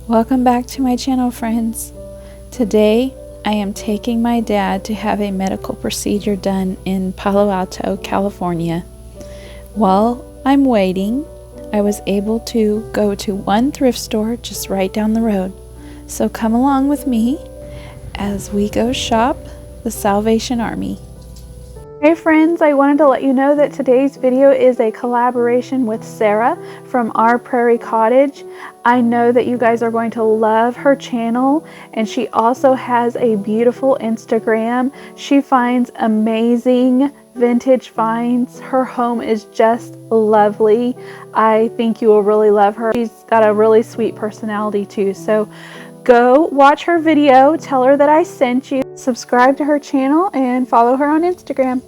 Welcome back to my channel, friends. Today I am taking my dad to have a medical procedure done in Palo Alto, California. While I'm waiting, I was able to go to one thrift store just right down the road. So come along with me as we go shop the Salvation Army. Hey friends, I wanted to let you know that today's video is a collaboration with Sarah from Our Prairie Cottage. I know that you guys are going to love her channel, and she also has a beautiful Instagram. She finds amazing vintage finds. Her home is just lovely. I think you will really love her. She's got a really sweet personality too. So go watch her video, tell her that I sent you, subscribe to her channel, and follow her on Instagram.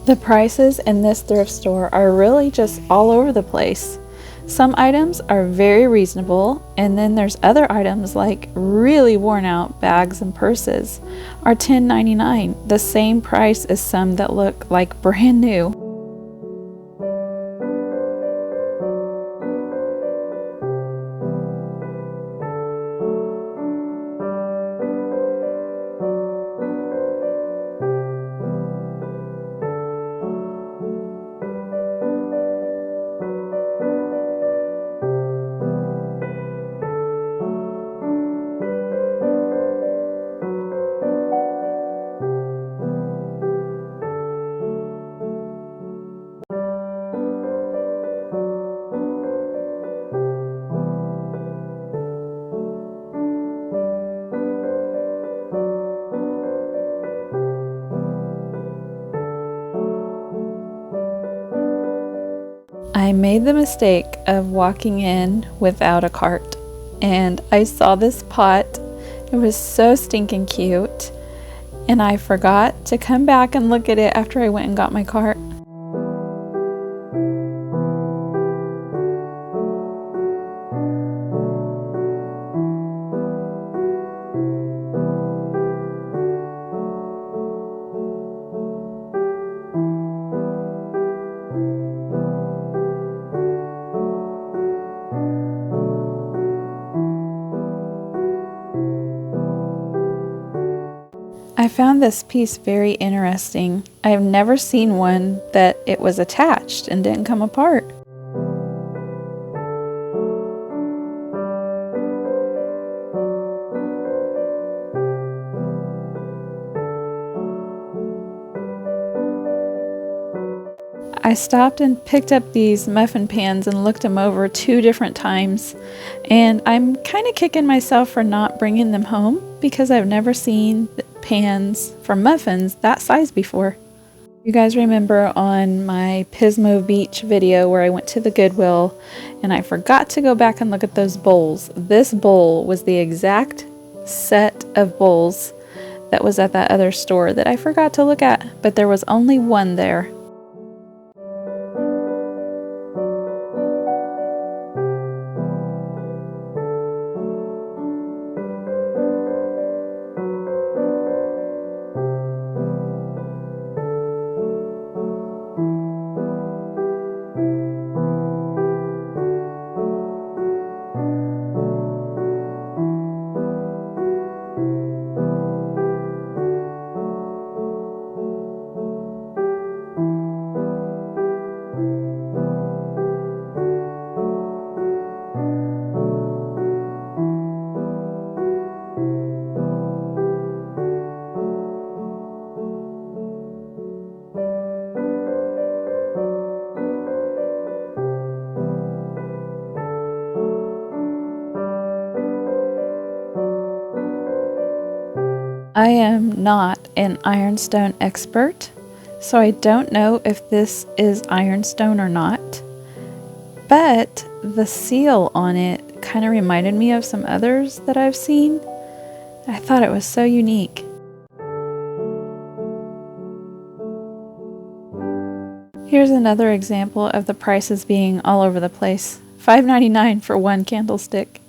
The prices in this thrift store are really just all over the place. Some items are very reasonable, and then there's other items like really worn out bags and purses are $10.99, the same price as some that look like brand new. I made the mistake of walking in without a cart, and I saw this pot. It was so stinking cute, and I forgot to come back and look at it after I went and got my cart. I found this piece very interesting. I've never seen one that it was attached and didn't come apart. I stopped and picked up these muffin pans and looked them over 2 different times, and I'm kind of kicking myself for not bringing them home because I've never seen pans for muffins that size before. You guys remember on my Pismo Beach video where I went to the Goodwill and I forgot to go back and look at those bowls. This bowl was the exact set of bowls that was at that other store that I forgot to look at, but there was only one there. I am not an ironstone expert, so I don't know if this is ironstone or not, but the seal on it kind of reminded me of some others that I've seen. I thought it was so unique. Here's another example of the prices being all over the place. $5.99 for one candlestick.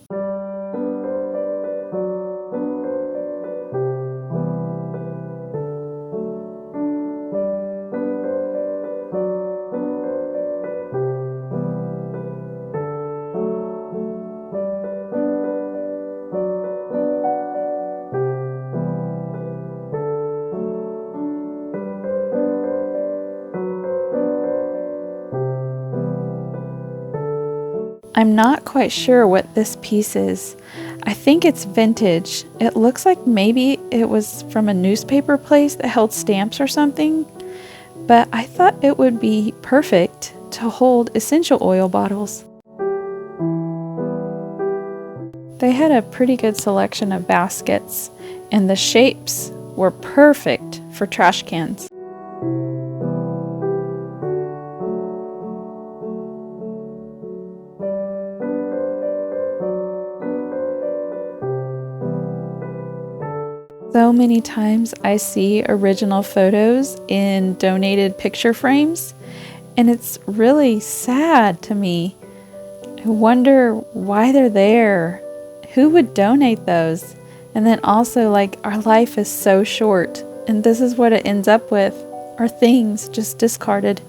I'm not quite sure what this piece is. I think it's vintage. It looks like maybe it was from a newspaper place that held stamps or something, but I thought it would be perfect to hold essential oil bottles. They had a pretty good selection of baskets, and the shapes were perfect for trash cans. So many times I see original photos in donated picture frames, and it's really sad to me. I wonder why they're there. Who would donate those? And then also, like, our life is so short, and this is what it ends up with, are things just discarded.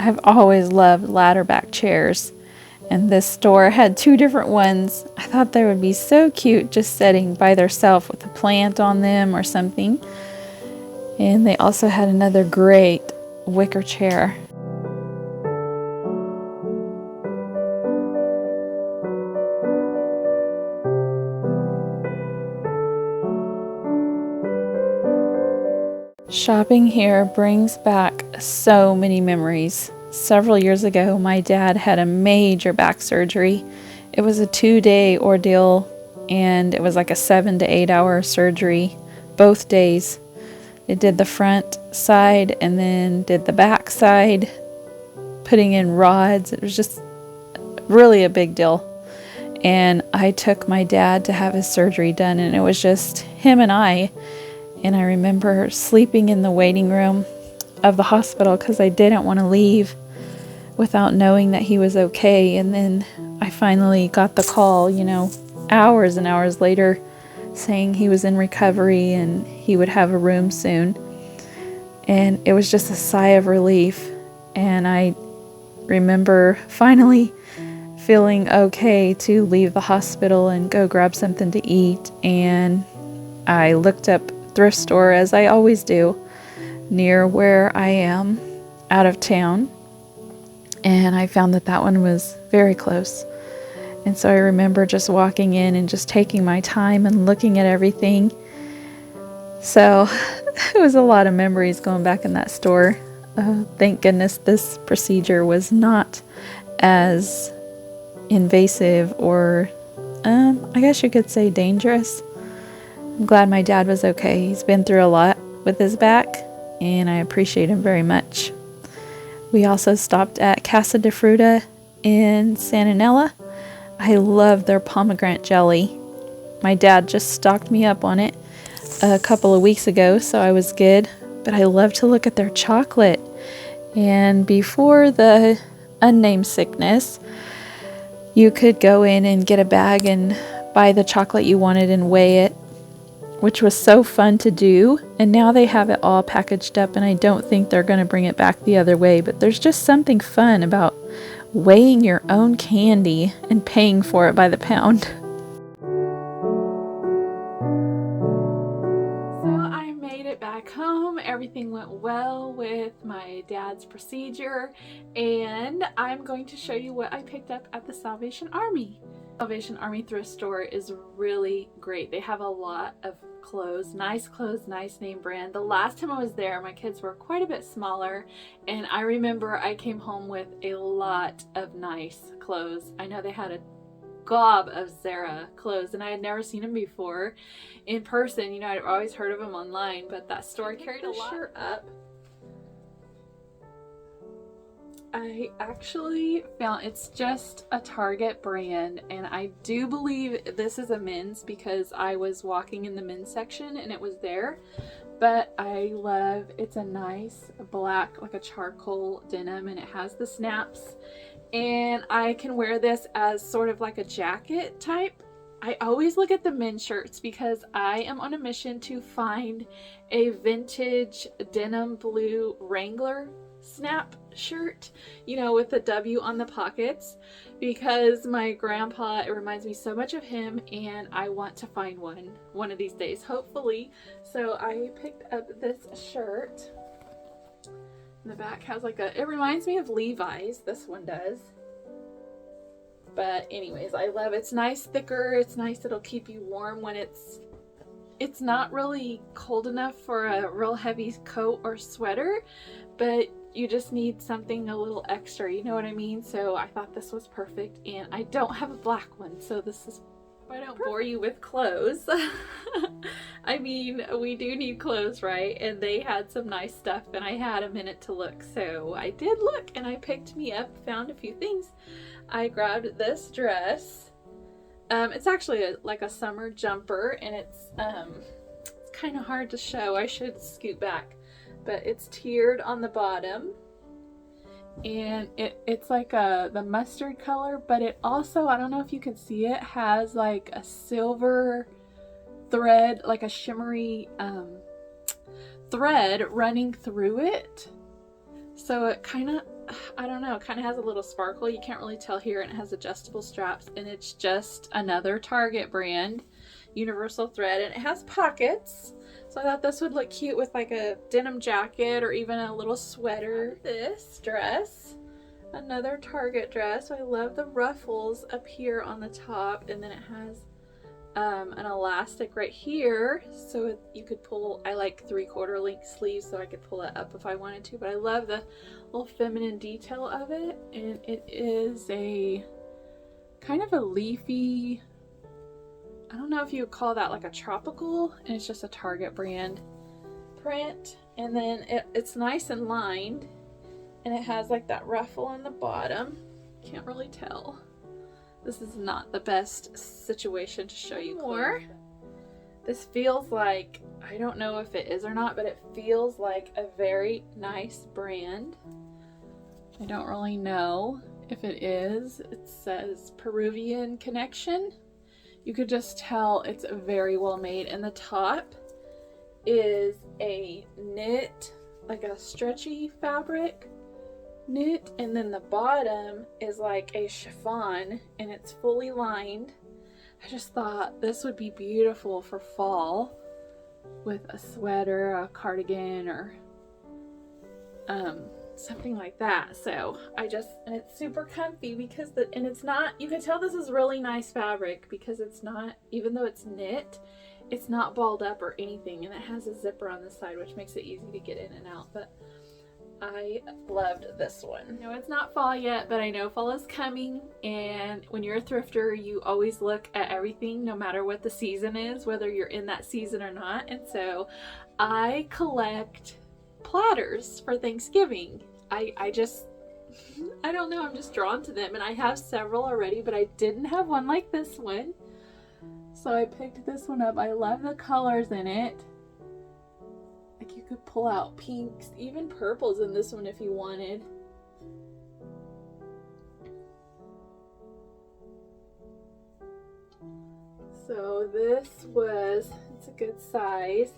I've always loved ladder back chairs, and this store had two different ones. I thought they would be so cute just sitting by themselves with a plant on them or something. And they also had another great wicker chair. Shopping here brings back so many memories. Several years ago, my dad had a major back surgery. It was a 2-day ordeal, and it was like a 7 to 8 hour surgery both days. They did the front side and then did the back side, putting in rods. It was just really a big deal. And I took my dad to have his surgery done, and it was just him and I. And I remember sleeping in the waiting room of the hospital because I didn't want to leave without knowing that he was okay. And then I finally got the call, hours and hours later, saying he was in recovery and he would have a room soon. And it was just a sigh of relief. And I remember finally feeling okay to leave the hospital and go grab something to eat. And I looked up thrift store, as I always do, near where I am out of town, and I found that one was very close. And so I remember just walking in and just taking my time and looking at everything. So it was a lot of memories going back in that store. Thank goodness this procedure was not as invasive or I guess you could say dangerous. I'm glad my dad was okay. He's been through a lot with his back, and I appreciate him very much. We also stopped at Casa de Fruta in Santa Nella. I love their pomegranate jelly. My dad just stocked me up on it a couple of weeks ago, so I was good. But I love to look at their chocolate. And before the unnamed sickness, you could go in and get a bag and buy the chocolate you wanted and weigh it, which was so fun to do. And now they have it all packaged up, and I don't think they're going to bring it back the other way, but there's just something fun about weighing your own candy and paying for it by the pound. So I made it back home. Everything went well with my dad's procedure, and I'm going to show you what I picked up at the Salvation Army. Salvation Army thrift store is really great. They have a lot of clothes, nice name brand. The last time I was there, my kids were quite a bit smaller, and I remember I came home with a lot of nice clothes. I know they had a gob of Zara clothes, and I had never seen him before in person. You know, I'd always heard of him online, but that store carried a shirt up. I actually found it's just a Target brand, and I do believe this is a men's because I was walking in the men's section and it was there. But I love, it's a nice black, like a charcoal denim, and it has the snaps, and I can wear this as sort of like a jacket type. I always look at the men's shirts because I am on a mission to find a vintage denim blue Wrangler snap shirt, you know, with the W on the pockets, because my grandpa, it reminds me so much of him, and I want to find one of these days, hopefully. So I picked up this shirt. The back has like it reminds me of Levi's, this one does. But anyways, I love it. It's nice, thicker, it's nice, it'll keep you warm when it's not really cold enough for a real heavy coat or sweater, but you just need something a little extra, you know what I mean? So I thought this was perfect, and I don't have a black one, so this is, I don't bore you with clothes. I mean, we do need clothes, right? And they had some nice stuff, and I had a minute to look, so I did look, and I picked me up, found a few things. I grabbed this dress. It's actually like a summer jumper, and it's kind of hard to show. I should scoot back. But it's tiered on the bottom, and it's like the mustard color, but it also, I don't know if you can see it, has like a silver thread, like a shimmery thread running through it. So it kind of, I don't know, it kind of has a little sparkle. You can't really tell here, and it has adjustable straps, and it's just another Target brand, universal thread, and it has pockets. So I thought this would look cute with like a denim jacket or even a little sweater. This dress, another Target dress. I love the ruffles up here on the top, and then it has an elastic right here, so you could pull, I like 3/4 length sleeves, so I could pull it up if I wanted to, but I love the little feminine detail of it. And it is a kind of a leafy, I don't know if you would call that like a tropical, and it's just a Target brand print. And then it's nice and lined, and it has like that ruffle on the bottom. Can't really tell. This is not the best situation to show you more. This feels like, I don't know if it is or not, but it feels like a very nice brand. I don't really know if it is. It says Peruvian Connection. You could just tell it's very well made, and the top is a knit, like a stretchy fabric knit, and then the bottom is like a chiffon, and it's fully lined. I just thought this would be beautiful for fall with a sweater, a cardigan, or something like that. So and it's super comfy because and it's not, you can tell this is really nice fabric because it's not, even though it's knit, it's not balled up or anything, and it has a zipper on the side, which makes it easy to get in and out. But I loved this one. No, it's not fall yet, but I know fall is coming, and when you're a thrifter, you always look at everything no matter what the season is, whether you're in that season or not. And so I collect platters for Thanksgiving. I just, I don't know, I'm just drawn to them, and I have several already, but I didn't have one like this one, so I picked this one up. I love the colors in it. Like, you could pull out pinks, even purples in this one if you wanted. So this was, it's a good size,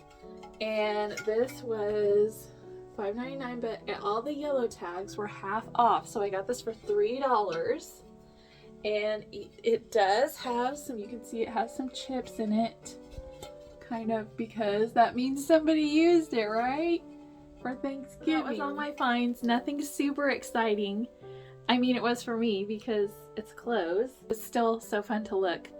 and this was $5.99, but all the yellow tags were half off, so I got this for $3. And it does have some, you can see it has some chips in it, kind of, because that means somebody used it, right? For Thanksgiving. That was all my finds. Nothing super exciting. I mean, it was for me because it's clothes. It's still so fun to look.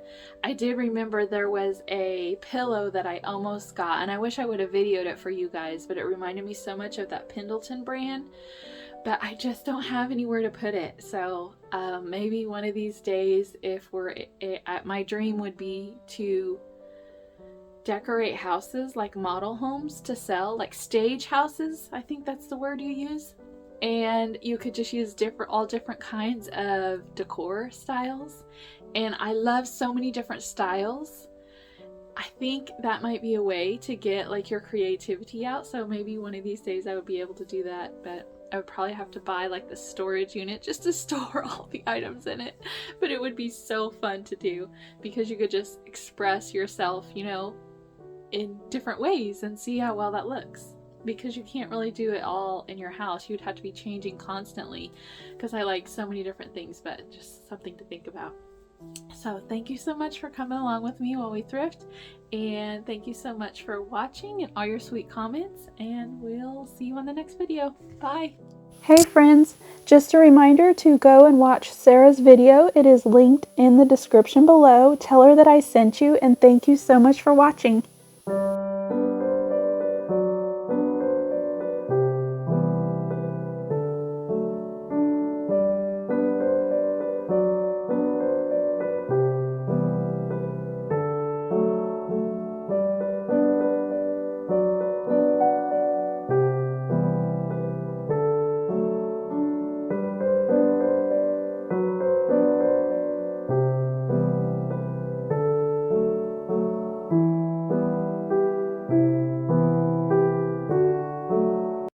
I did remember there was a pillow that I almost got, and I wish I would have videoed it for you guys, but it reminded me so much of that Pendleton brand. but I just don't have anywhere to put it. So maybe one of these days, if we're at, my dream would be to decorate houses, like model homes to sell, like stage houses, I think that's the word you use. And you could just use all different kinds of decor styles. And I love so many different styles. I think that might be a way to get like your creativity out. So maybe one of these days I would be able to do that, but I would probably have to buy like the storage unit just to store all the items in it. But it would be so fun to do because you could just express yourself, you know, in different ways and see how well that looks. Because you can't really do it all in your house. You'd have to be changing constantly because I like so many different things, but just something to think about. So thank you so much for coming along with me while we thrift, and thank you so much for watching and all your sweet comments, and we'll see you on the next video. Bye! Hey friends, just a reminder to go and watch Sarah's video. It is linked in the description below. Tell her that I sent you, and thank you so much for watching.